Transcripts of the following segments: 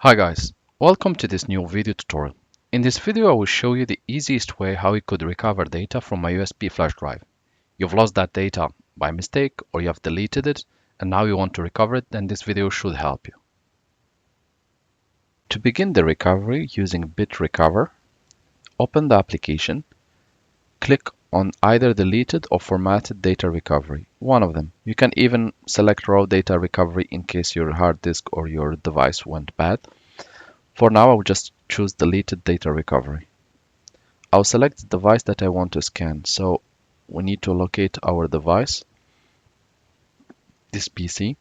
Hi guys, welcome to this new video tutorial. In this video I will show you the easiest way how you could recover data from a USB flash drive. You've lost that data by mistake or you have deleted it and now you want to recover it, then this video should help you. To begin the recovery using Bitrecover, open the application, click on either deleted or formatted data recovery, one of them. You can even select raw data recovery in case your hard disk or your device went bad. For now, I will just choose deleted data recovery. I'll select the device that I want to scan. So we need to locate our device, this PC,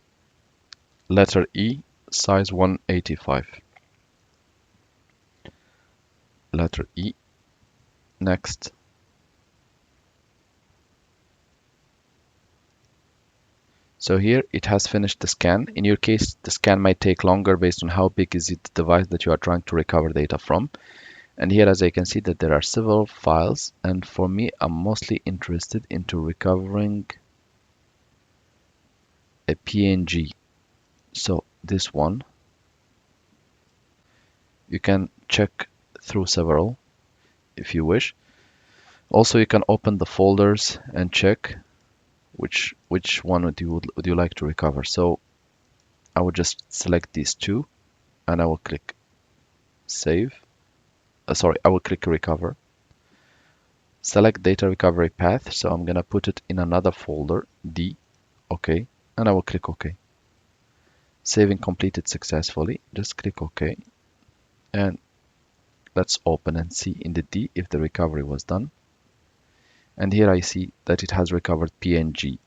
letter E, size 185. Letter E, next. So here it has finished the scan. In your case, the scan might take longer based on how big is it the device that you are trying to recover data from. And here, as I can see, that there are several files, and for me, I'm mostly interested into recovering a PNG. So this one, you can check through several if you wish. Also, you can open the folders and check which one would you like to recover. So I will just select these two, and I will click save. I will click recover. Select data recovery path. So I'm gonna put it in another folder, D. OK, and I will click OK. Saving completed successfully. Just click OK, and let's open and see in the D if the recovery was done. And here I see that it has recovered PNG.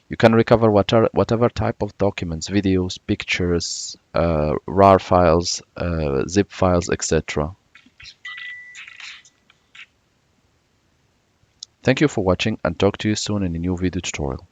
You can recover whatever type of documents, videos, pictures, RAR files, zip files, etc. Thank you for watching and talk to you soon in a new video tutorial.